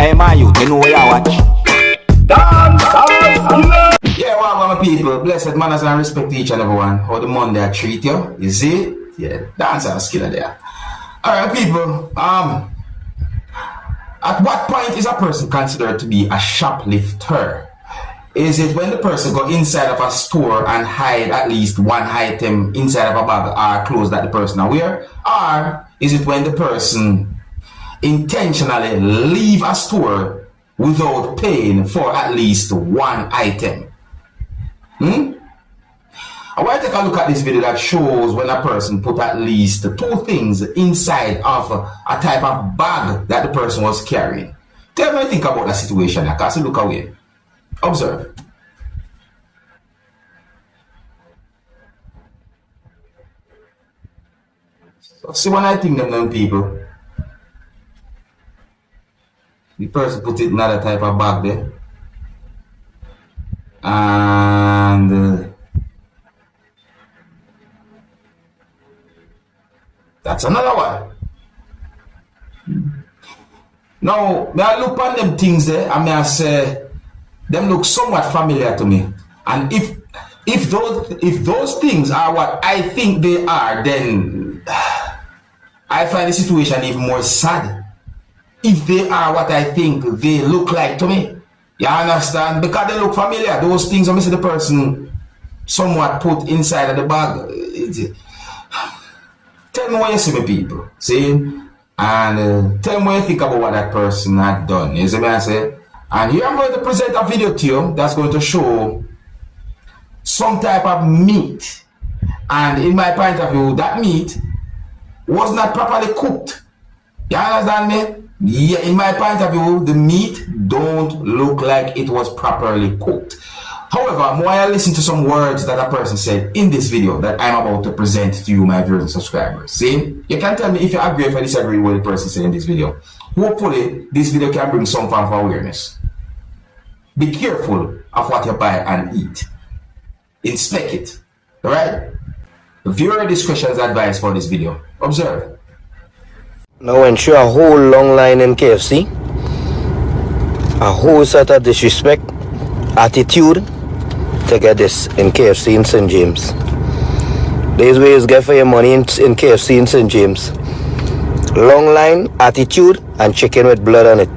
Hey, my youth, you know where you watch? Dancehall skilla. Yeah, well, my people, blessed manners and respect to each and everyone. How the Monday I treat you, you see? Yeah, dancehall skilla there. Alright, people, at what point is a person considered to be a shoplifter? Is it when the person go inside of a store and hide at least one item inside of a bag or clothes that the person wear? Or is it when the person intentionally leave a store without paying for at least one item? I want to take a look at this video that shows when a person put at least two things inside of a type of bag that the person was carrying. Tell me what you think about that situation. I can't look away. Observe. So see when I think them people. The person put it in another type of bag there. And that's another one. Now, may I look on them things there and may I say them look somewhat familiar to me. And if those things are what I think they are, then I find the situation even more sad. If they are what I think they look like to me. You understand? Because they look familiar. Those things I see the person somewhat put inside of the bag. Tell me what you see, my people. See? And tell me what you think about what that person had done. You see what I say? And here I'm going to present a video to you that's going to show some type of meat. And in my point of view, that meat was not properly cooked. You understand me? Yeah, in my point of view, the meat don't look like it was properly cooked. However, when I listen to some words that a person said in this video that I'm about to present to you, my viewers and subscribers. See, you can tell me if you agree or disagree with what the person said in this video. Hopefully, this video can bring some form of awareness. Be careful of what you buy and eat. Inspect it. Alright? Viewer discretion is advised for this video. Observe. Now ensure a whole long line in KFC, a whole set of disrespect, attitude to get this in KFC in St. James. These ways get for your money in KFC in St. James. Long line, attitude, and chicken with blood on it.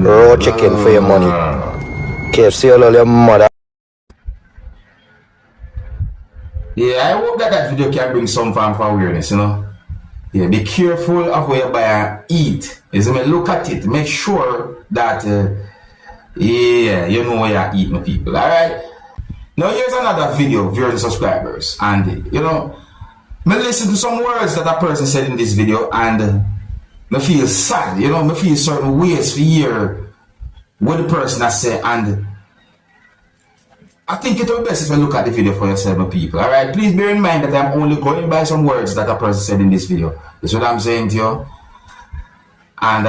Raw chicken for your money. KFC all your mother. Yeah, I hope that video can bring some form of awareness, you know. Yeah, be careful of where you buy and eat. Look at it. Make sure that, yeah, you know where you eat, my people. Alright? Now, here's another video, viewers and subscribers. And, you know, I listen to some words that a person said in this video and I feel sad, you know, I feel certain ways for hear what the person has said. And I think it will be best if you look at the video for yourself, my people. Alright, please bear in mind that I'm only going by some words that a person said in this video. That's what I'm saying to you. And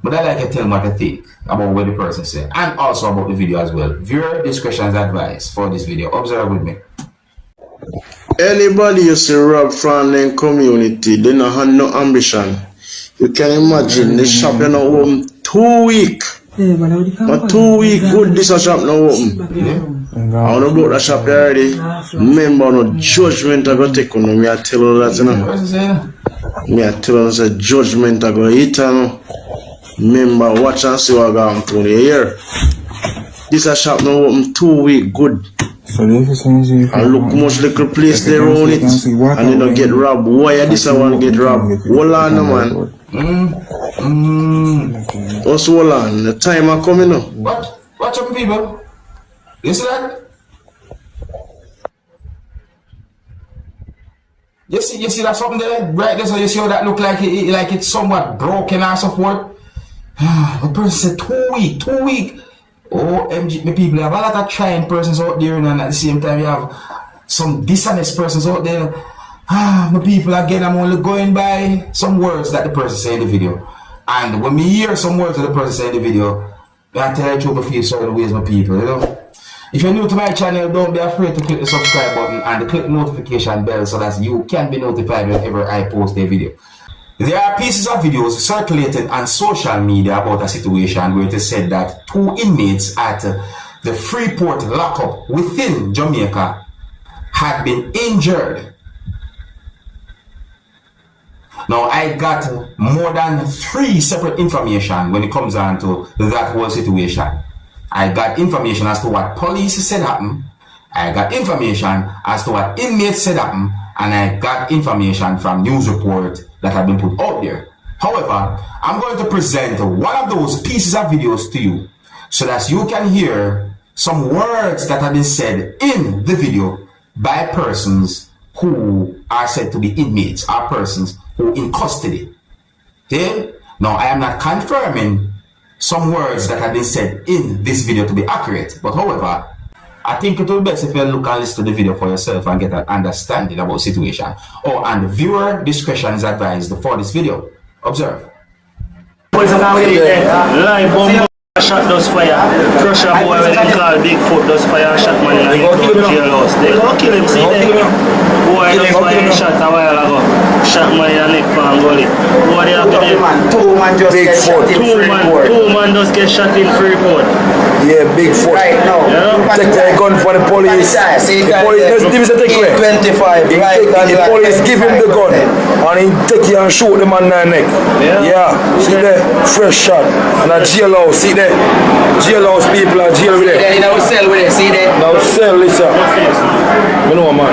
but I like to tell me what I think about what the person said. And also about the video as well. Viewer discretion is advised for this video. Observe with me. Anybody you see rob from the community, they don't have no ambition. You can imagine the shop you know open 2 weeks. But 2 weeks good this shop now open. Yeah. I don't know about the shop already. Remember no judgment I go take on me. I tell you that you know. Me I tell you that judgment I go hit you know. Remember watch and see what going to the year. This a shop now open 2 weeks good. So this is and look much little place there on it and you don't get robbed. Why this one get robbed? Hold on man. What's hold on? The time are coming up. What? Watch up people. You see that? You see that something there? Right there, so you see how that look like it's somewhat broken or so forth? The person said 2 weeks, 2 weeks. Oh, MG, my people, you have a lot of trying persons out there, and at the same time, you have some dishonest persons out there. My people, again, I'm only going by some words that the person said in the video. And when me hear some words that the person said in the video, I tell you the truth, I feel certain ways, my people, you know. If you're new to my channel, don't be afraid to click the subscribe button and click the notification bell so that you can be notified whenever I post a video. There are pieces of videos circulated on social media about a situation where it is said that 2 inmates at the Freeport lockup within Jamaica had been injured. Now, I got more than 3 separate information when it comes down to that whole situation. I got information as to what police said happened. I got information as to what inmates said happened. And I got information from news reports that have been put out there. However, I'm going to present one of those pieces of videos to you so that you can hear some words that have been said in the video by persons who are said to be inmates or persons who in custody. Okay? Now, I am not confirming some words that have been said in this video to be accurate, but however, I think it will be best if you look and listen to the video for yourself and get an understanding about the situation. Oh, and viewer discretion is advised for this video. Observe. Live bomb shot does fire. Crush a boy when they call Bigfoot does fire shot man in the jailhouse. They go kill him, see them. Boy does fire shot a while ago. Shot man in the neck from Gully. Boy they have to do 2 man just get shot in Freeport. 2 man just get shot in Freeport. Yeah, Bigfoot. Right now. Take the gun for the police. The police, let's give it a take away. 25. The police give him the gun and he take it and shoot the man in the neck. Yeah. See there, fresh shot. And a jailhouse, see there. Jailhouse people are jail with it. In our cell with it, see that? Now cell, listen. I know, man.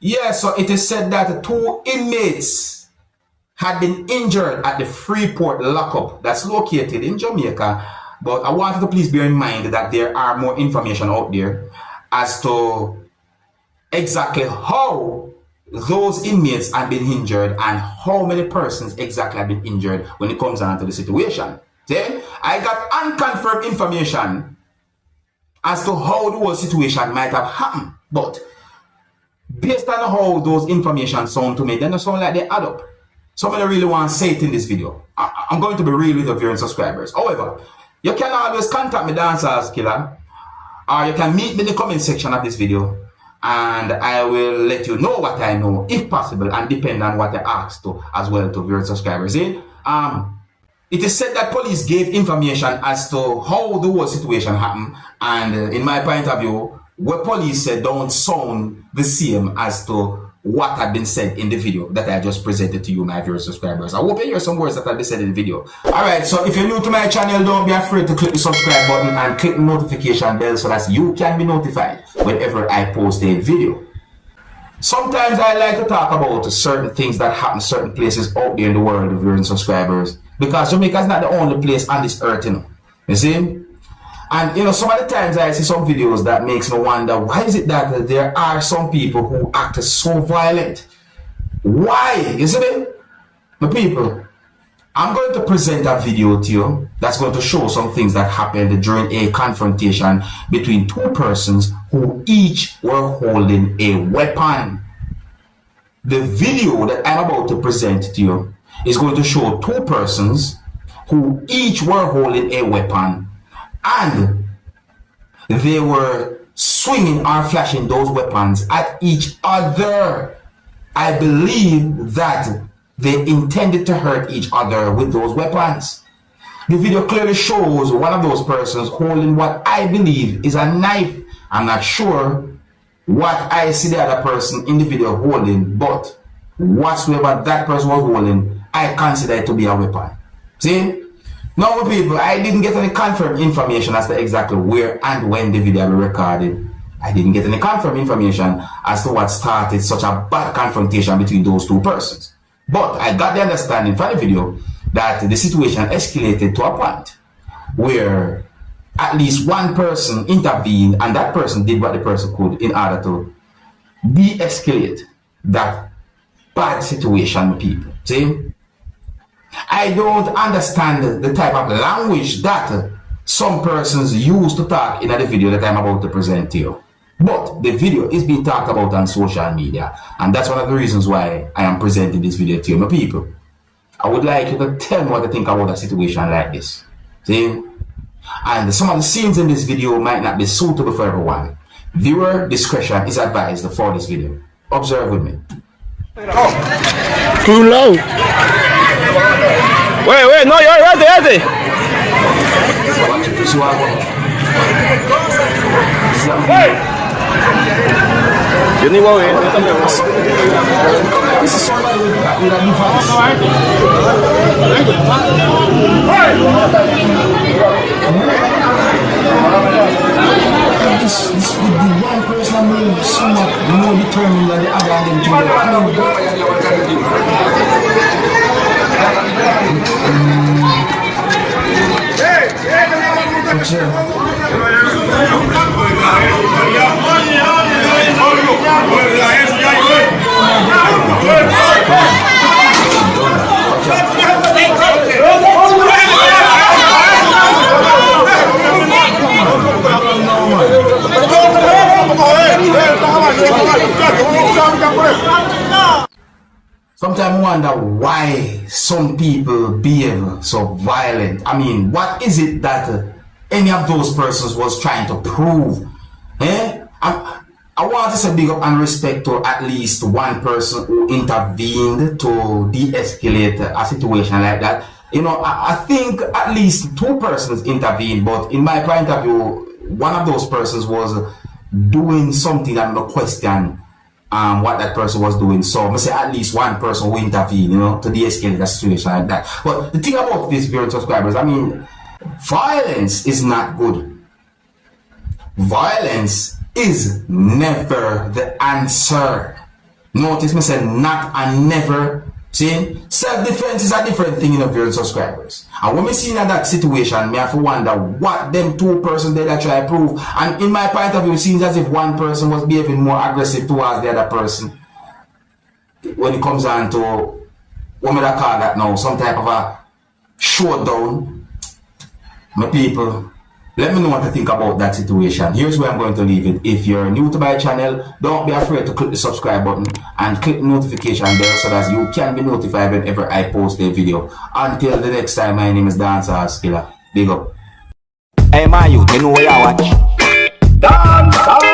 Yeah, so it is said that 2 inmates had been injured at the Freeport lockup that's located in Jamaica. But I wanted to please bear in mind that there are more information out there as to exactly how those inmates have been injured and how many persons exactly have been injured when it comes down to the situation. Then I got unconfirmed information as to how the whole situation might have happened. But based on how those information sound to me, they don't sound like they add up. Somebody really want to say it in this video. I'm going to be real with the viewers and subscribers. However, you can always contact me, Dancehall Skilla, or you can meet me in the comment section of this video, and I will let you know what I know, if possible, and depend on what I ask to as well to viewers and subscribers. It is said that police gave information as to how the whole situation happened, and in my point of view, what police said don't sound the same as to what had been said in the video that I just presented to you, my viewers and subscribers. I hope you hear some words that have been said in the video. Alright, so if you're new to my channel, don't be afraid to click the subscribe button and click the notification bell so that you can be notified whenever I post a video. Sometimes I like to talk about certain things that happen in certain places out there in the world, viewers and subscribers, because Jamaica is not the only place on this earth, you see? And some of the times I see some videos that makes me wonder, why is it that there are some people who act so violent? Why? Isn't it? My people, I'm going to present a video to you that's going to show some things that happened during a confrontation between 2 persons who each were holding a weapon. The video that I'm about to present to you is going to show 2 persons who each were holding a weapon, and they were swinging or flashing those weapons at each other. I believe that they intended to hurt each other with those weapons. The video clearly shows one of those persons holding what I believe is a knife. I'm not sure what I see the other person in the video holding, but whatsoever that person was holding, I consider it to be a weapon. See? Now, people, I didn't get any confirmed information as to exactly where and when the video was recorded. I didn't get any confirmed information as to what started such a bad confrontation between those 2 persons. But I got the understanding from the video that the situation escalated to a point where at least one person intervened, and that person did what the person could in order to de-escalate that bad situation with people. See? I don't understand the type of language that some persons use to talk in the video that I'm about to present to you. But the video is being talked about on social media, and that's one of the reasons why I am presenting this video to you, my people. I would like you to tell me what you think about a situation like this. See? And some of the scenes in this video might not be suitable for everyone. Viewer discretion is advised for this video. Observe with me. Too low. Wait, no, you're ready. You need one. This with the one person move so much more determined than the other and them Sometimes I wonder why some people behave so violent. I mean, what is it that any of those persons was trying to prove? I want to say big up and respect to at least one person who intervened to de-escalate a situation like that. You know, I think at least two persons intervened, but in my point of view, one of those persons was doing something that no question what that person was doing. So I say at least one person will intervene, you know, to de-escalate a situation like that. But the thing about this, viewers, subscribers, I mean, violence is not good. Violence is never the answer. Notice me say not and never. See, self-defense is a different thing, you know, viewers, subscribers. And when we see in that situation, me have to wonder what them two persons did I try to prove. And in my point of view, it seems as if one person was behaving more aggressive towards the other person. When it comes on to, what may I call that now, some type of a showdown. My people, let me know what you think about that situation. Here's where I'm going to leave it. If you're new to my channel, don't be afraid to click the subscribe button and click the notification bell so that you can be notified whenever I post a video. Until the next time, my name is Dancehall Skilla. Big up. Hey, my youth, you know where you watch? Dancehall.